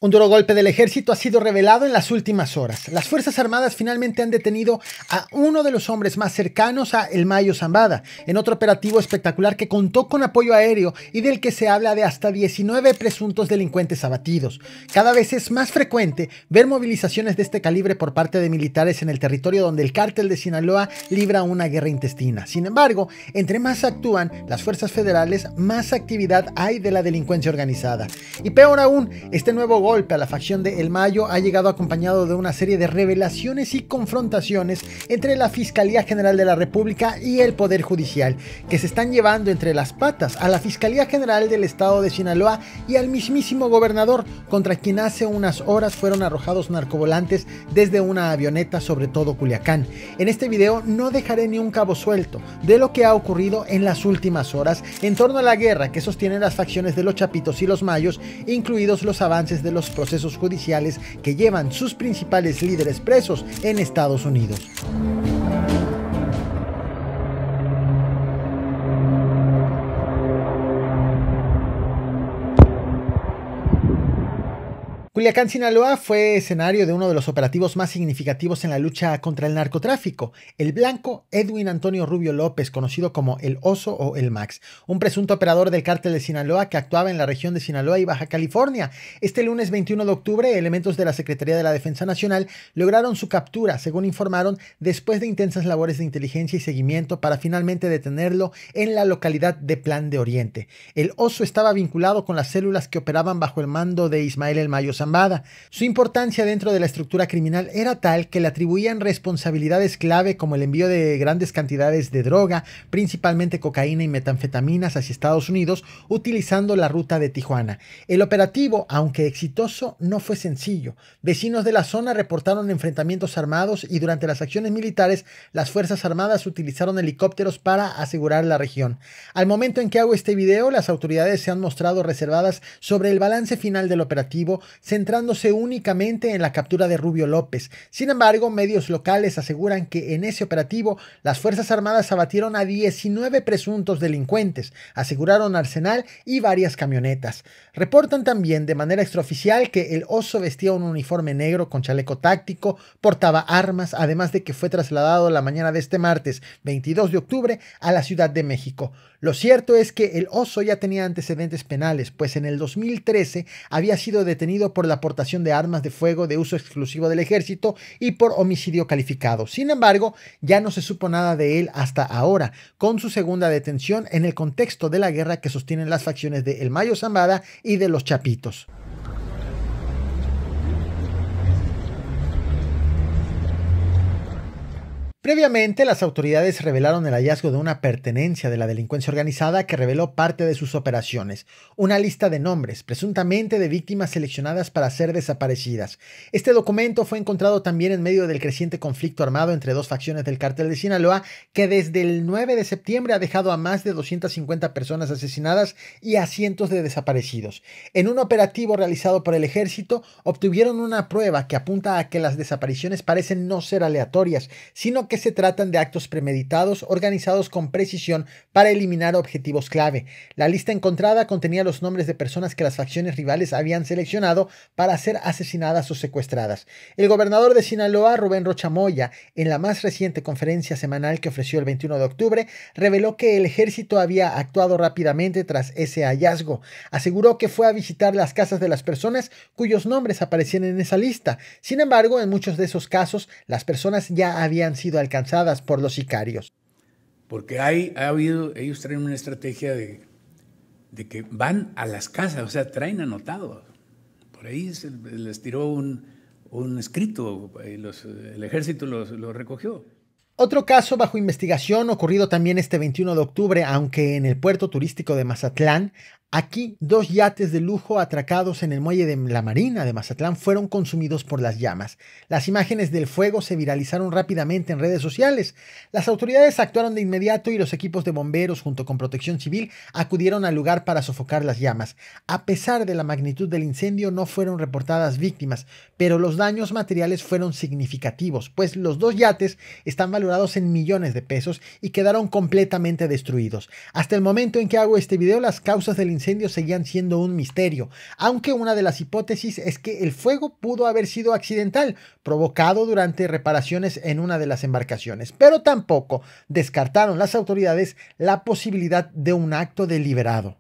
Un duro golpe del ejército ha sido revelado en las últimas horas. Las Fuerzas Armadas finalmente han detenido a uno de los hombres más cercanos a El Mayo Zambada, en otro operativo espectacular que contó con apoyo aéreo y del que se habla de hasta 19 presuntos delincuentes abatidos. Cada vez es más frecuente ver movilizaciones de este calibre por parte de militares en el territorio donde el cártel de Sinaloa libra una guerra intestina. Sin embargo, entre más actúan las fuerzas federales, más actividad hay de la delincuencia organizada. Y peor aún, este nuevo golpe a la facción de El Mayo ha llegado acompañado de una serie de revelaciones y confrontaciones entre la Fiscalía General de la República y el Poder Judicial, que se están llevando entre las patas a la Fiscalía General del Estado de Sinaloa y al mismísimo gobernador, contra quien hace unas horas fueron arrojados narcovolantes desde una avioneta sobre todo Culiacán. En este video no dejaré ni un cabo suelto de lo que ha ocurrido en las últimas horas en torno a la guerra que sostienen las facciones de los Chapitos y los Mayos, incluidos los avances de los procesos judiciales que llevan sus principales líderes presos en Estados Unidos. Culiacán, Sinaloa fue escenario de uno de los operativos más significativos en la lucha contra el narcotráfico. El blanco Edwin Antonio Rubio López, conocido como el Oso o el Max, un presunto operador del cártel de Sinaloa que actuaba en la región de Sinaloa y Baja California. Este lunes 21 de octubre, elementos de la Secretaría de la Defensa Nacional lograron su captura, según informaron, después de intensas labores de inteligencia y seguimiento para finalmente detenerlo en la localidad de Plan de Oriente. El Oso estaba vinculado con las células que operaban bajo el mando de Ismael El Mayo Zambada. Su importancia dentro de la estructura criminal era tal que le atribuían responsabilidades clave como el envío de grandes cantidades de droga, principalmente cocaína y metanfetaminas hacia Estados Unidos, utilizando la ruta de Tijuana. El operativo, aunque exitoso, no fue sencillo. Vecinos de la zona reportaron enfrentamientos armados y durante las acciones militares, las Fuerzas Armadas utilizaron helicópteros para asegurar la región. Al momento en que hago este video, las autoridades se han mostrado reservadas sobre el balance final del operativo, centrándose únicamente en la captura de Rubio López. Sin embargo, medios locales aseguran que en ese operativo las Fuerzas Armadas abatieron a 19 presuntos delincuentes, aseguraron arsenal y varias camionetas. Reportan también de manera extraoficial que el Oso vestía un uniforme negro con chaleco táctico, portaba armas, además de que fue trasladado la mañana de este martes 22 de octubre a la Ciudad de México. Lo cierto es que el Oso ya tenía antecedentes penales, pues en el 2013 había sido detenido por la aportación de armas de fuego de uso exclusivo del ejército y por homicidio calificado. Sin embargo, ya no se supo nada de él hasta ahora, con su segunda detención en el contexto de la guerra que sostienen las facciones de El Mayo Zambada y de los Chapitos. Previamente, las autoridades revelaron el hallazgo de una pertenencia de la delincuencia organizada que reveló parte de sus operaciones, una lista de nombres, presuntamente de víctimas seleccionadas para ser desaparecidas. Este documento fue encontrado también en medio del creciente conflicto armado entre dos facciones del cártel de Sinaloa, que desde el 9 de septiembre ha dejado a más de 250 personas asesinadas y a cientos de desaparecidos. En un operativo realizado por el ejército, obtuvieron una prueba que apunta a que las desapariciones parecen no ser aleatorias, sino que se tratan de actos premeditados organizados con precisión para eliminar objetivos clave. La lista encontrada contenía los nombres de personas que las facciones rivales habían seleccionado para ser asesinadas o secuestradas. El gobernador de Sinaloa, Rubén Rocha Moya, en la más reciente conferencia semanal que ofreció el 21 de octubre, reveló que el ejército había actuado rápidamente tras ese hallazgo. Aseguró que fue a visitar las casas de las personas cuyos nombres aparecían en esa lista. Sin embargo, en muchos de esos casos, las personas ya habían sido alcanzadas por los sicarios. Porque ellos traen una estrategia de que van a las casas, o sea, traen anotado. Por ahí les tiró un escrito, el ejército lo recogió. Otro caso bajo investigación ocurrido también este 21 de octubre, aunque en el puerto turístico de Mazatlán. Aquí, 2 yates de lujo atracados en el muelle de la Marina de Mazatlán fueron consumidos por las llamas. Las imágenes del fuego se viralizaron rápidamente en redes sociales. Las autoridades actuaron de inmediato y los equipos de bomberos junto con Protección Civil acudieron al lugar para sofocar las llamas. A pesar de la magnitud del incendio, no fueron reportadas víctimas, pero los daños materiales fueron significativos, pues los 2 yates están valorados en millones de pesos y quedaron completamente destruidos. Hasta el momento en que hago este video, las causas del incendios seguían siendo un misterio, aunque una de las hipótesis es que el fuego pudo haber sido accidental, provocado durante reparaciones en una de las embarcaciones, pero tampoco descartaron las autoridades la posibilidad de un acto deliberado.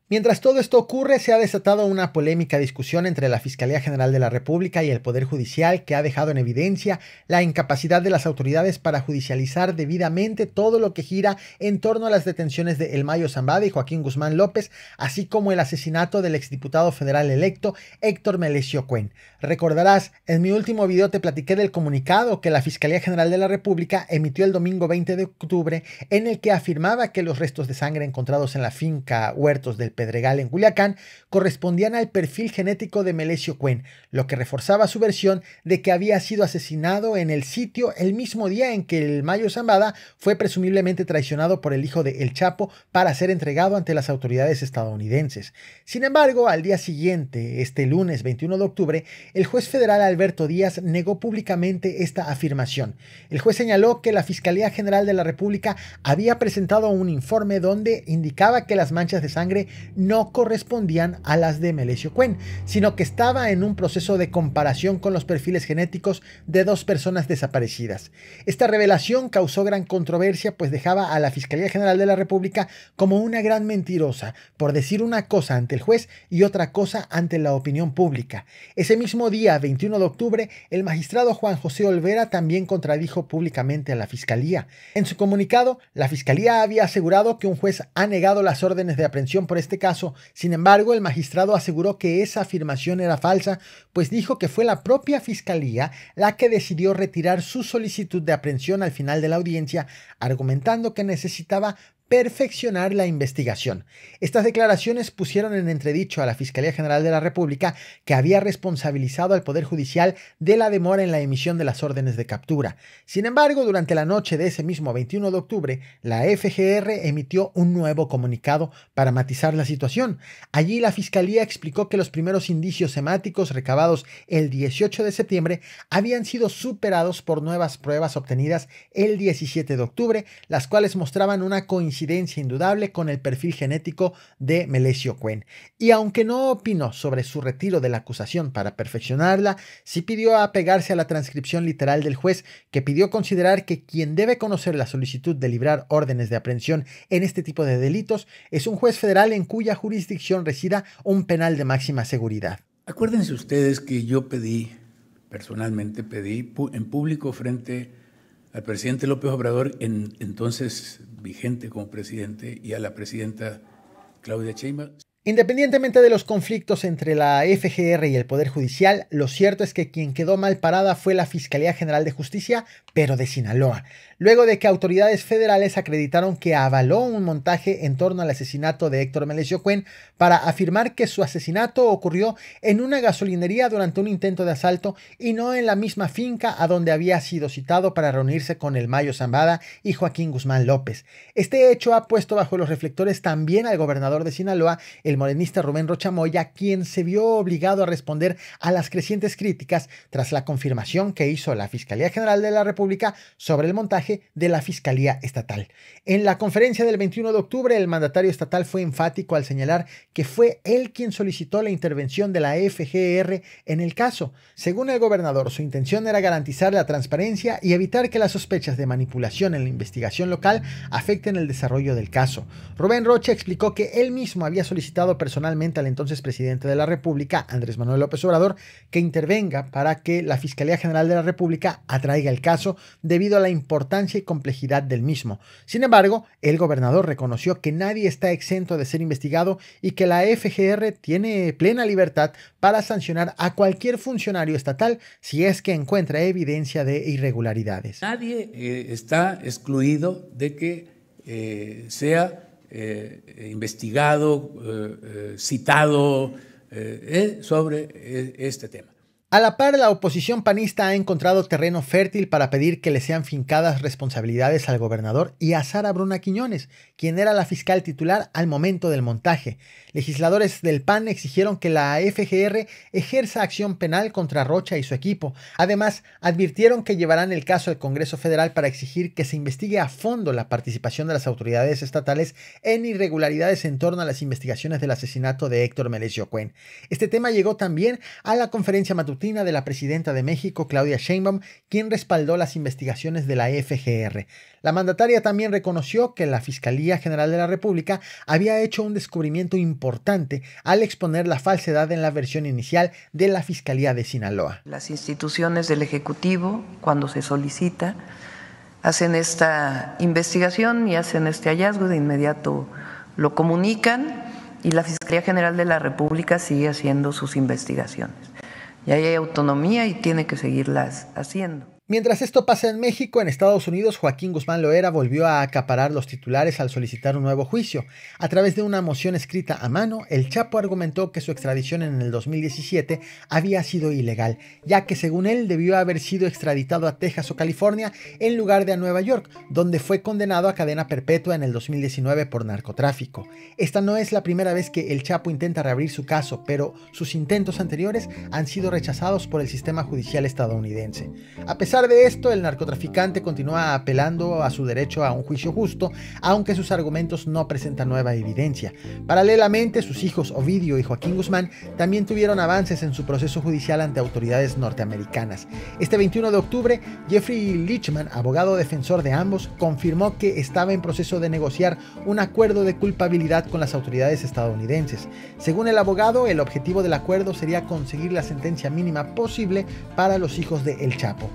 Mientras todo esto ocurre, se ha desatado una polémica discusión entre la Fiscalía General de la República y el Poder Judicial que ha dejado en evidencia la incapacidad de las autoridades para judicializar debidamente todo lo que gira en torno a las detenciones de El Mayo Zambada y Joaquín Guzmán López, así como el asesinato del exdiputado federal electo Héctor Melesio Cuen. Recordarás, en mi último video te platiqué del comunicado que la Fiscalía General de la República emitió el domingo 20 de octubre en el que afirmaba que los restos de sangre encontrados en la finca Huertos del Pedregal en Culiacán correspondían al perfil genético de Melesio Cuen, lo que reforzaba su versión de que había sido asesinado en el sitio el mismo día en que el Mayo Zambada fue presumiblemente traicionado por el hijo de El Chapo para ser entregado ante las autoridades estadounidenses. Sin embargo, al día siguiente, este lunes 21 de octubre, el juez federal Alberto Díaz negó públicamente esta afirmación. El juez señaló que la Fiscalía General de la República había presentado un informe donde indicaba que las manchas de sangre no correspondían a las de Melesio Cuen, sino que estaba en un proceso de comparación con los perfiles genéticos de dos personas desaparecidas. Esta revelación causó gran controversia, pues dejaba a la Fiscalía General de la República como una gran mentirosa, por decir una cosa ante el juez y otra cosa ante la opinión pública. Ese mismo día, 21 de octubre, el magistrado Juan José Olvera también contradijo públicamente a la Fiscalía. En su comunicado, la Fiscalía había asegurado que un juez ha negado las órdenes de aprehensión por este caso. Sin embargo, el magistrado aseguró que esa afirmación era falsa, pues dijo que fue la propia Fiscalía la que decidió retirar su solicitud de aprehensión al final de la audiencia, argumentando que necesitaba perfeccionar la investigación. Estas declaraciones pusieron en entredicho a la Fiscalía General de la República, que había responsabilizado al Poder Judicial de la demora en la emisión de las órdenes de captura. Sin embargo, durante la noche de ese mismo 21 de octubre, la FGR emitió un nuevo comunicado para matizar la situación. Allí la Fiscalía explicó que los primeros indicios semáticos recabados el 18 de septiembre habían sido superados por nuevas pruebas obtenidas el 17 de octubre, las cuales mostraban una coincidencia indudable con el perfil genético de Melesio Cuen. Y aunque no opinó sobre su retiro de la acusación para perfeccionarla, sí pidió apegarse a la transcripción literal del juez, que pidió considerar que quien debe conocer la solicitud de librar órdenes de aprehensión en este tipo de delitos es un juez federal en cuya jurisdicción resida un penal de máxima seguridad. Acuérdense ustedes que yo personalmente pedí en público frente al presidente López Obrador, entonces vigente como presidente, y a la presidenta Claudia Sheinbaum. Independientemente de los conflictos entre la FGR y el Poder Judicial, lo cierto es que quien quedó mal parada fue la Fiscalía General de Justicia, pero de Sinaloa, luego de que autoridades federales acreditaron que avaló un montaje en torno al asesinato de Héctor Melesio Cuen para afirmar que su asesinato ocurrió en una gasolinería durante un intento de asalto y no en la misma finca a donde había sido citado para reunirse con el Mayo Zambada y Joaquín Guzmán López. Este hecho ha puesto bajo los reflectores también al gobernador de Sinaloa, el morenista Rubén Rocha Moya, quien se vio obligado a responder a las crecientes críticas tras la confirmación que hizo la Fiscalía General de la República sobre el montaje de la Fiscalía Estatal. En la conferencia del 21 de octubre, el mandatario estatal fue enfático al señalar que fue él quien solicitó la intervención de la FGR en el caso. Según el gobernador, su intención era garantizar la transparencia y evitar que las sospechas de manipulación en la investigación local afecten el desarrollo del caso. Rubén Rocha explicó que él mismo había solicitado personalmente al entonces presidente de la República, Andrés Manuel López Obrador, que intervenga para que la Fiscalía General de la República atraiga el caso debido a la importancia y complejidad del mismo. Sin embargo, el gobernador reconoció que nadie está exento de ser investigado y que la FGR tiene plena libertad para sancionar a cualquier funcionario estatal si es que encuentra evidencia de irregularidades. Nadie está excluido de que sea investigado, citado sobre este tema. A la par, la oposición panista ha encontrado terreno fértil para pedir que le sean fincadas responsabilidades al gobernador y a Sara Bruna Quiñones, quien era la fiscal titular al momento del montaje. Legisladores del PAN exigieron que la FGR ejerza acción penal contra Rocha y su equipo. Además, advirtieron que llevarán el caso al Congreso Federal para exigir que se investigue a fondo la participación de las autoridades estatales en irregularidades en torno a las investigaciones del asesinato de Héctor Melesio Cuen. Este tema llegó también a la conferencia matutina de la presidenta de México, Claudia Sheinbaum, quien respaldó las investigaciones de la FGR. La mandataria también reconoció que la Fiscalía General de la República había hecho un descubrimiento importante al exponer la falsedad en la versión inicial de la Fiscalía de Sinaloa. Las instituciones del Ejecutivo, cuando se solicita, hacen esta investigación y hacen este hallazgo, de inmediato lo comunican y la Fiscalía General de la República sigue haciendo sus investigaciones. Y ahí hay autonomía y tiene que seguirlas haciendo. Mientras esto pasa en México, en Estados Unidos, Joaquín Guzmán Loera volvió a acaparar los titulares al solicitar un nuevo juicio. A través de una moción escrita a mano, el Chapo argumentó que su extradición en el 2017 había sido ilegal, ya que según él debió haber sido extraditado a Texas o California en lugar de a Nueva York, donde fue condenado a cadena perpetua en el 2019 por narcotráfico. Esta no es la primera vez que el Chapo intenta reabrir su caso, pero sus intentos anteriores han sido rechazados por el sistema judicial estadounidense. A pesar de esto, el narcotraficante continúa apelando a su derecho a un juicio justo, aunque sus argumentos no presentan nueva evidencia. Paralelamente, sus hijos Ovidio y Joaquín Guzmán también tuvieron avances en su proceso judicial ante autoridades norteamericanas. Este 21 de octubre, Jeffrey Lichman, abogado defensor de ambos, confirmó que estaba en proceso de negociar un acuerdo de culpabilidad con las autoridades estadounidenses. Según el abogado, el objetivo del acuerdo sería conseguir la sentencia mínima posible para los hijos de El Chapo.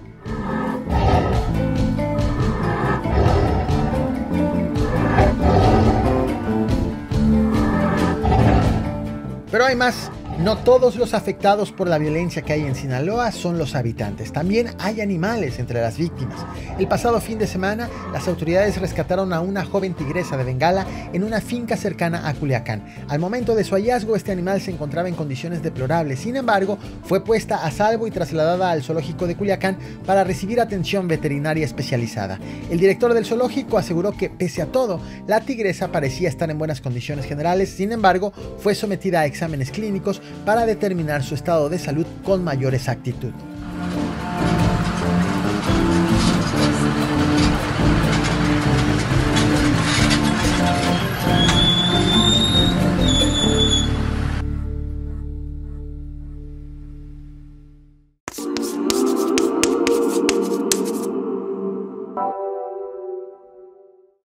Pero hay más. No todos los afectados por la violencia que hay en Sinaloa son los habitantes. También hay animales entre las víctimas. El pasado fin de semana, las autoridades rescataron a una joven tigresa de Bengala en una finca cercana a Culiacán. Al momento de su hallazgo, este animal se encontraba en condiciones deplorables. Sin embargo, fue puesta a salvo y trasladada al zoológico de Culiacán para recibir atención veterinaria especializada. El director del zoológico aseguró que, pese a todo, la tigresa parecía estar en buenas condiciones generales. Sin embargo, fue sometida a exámenes clínicos para determinar su estado de salud con mayor exactitud.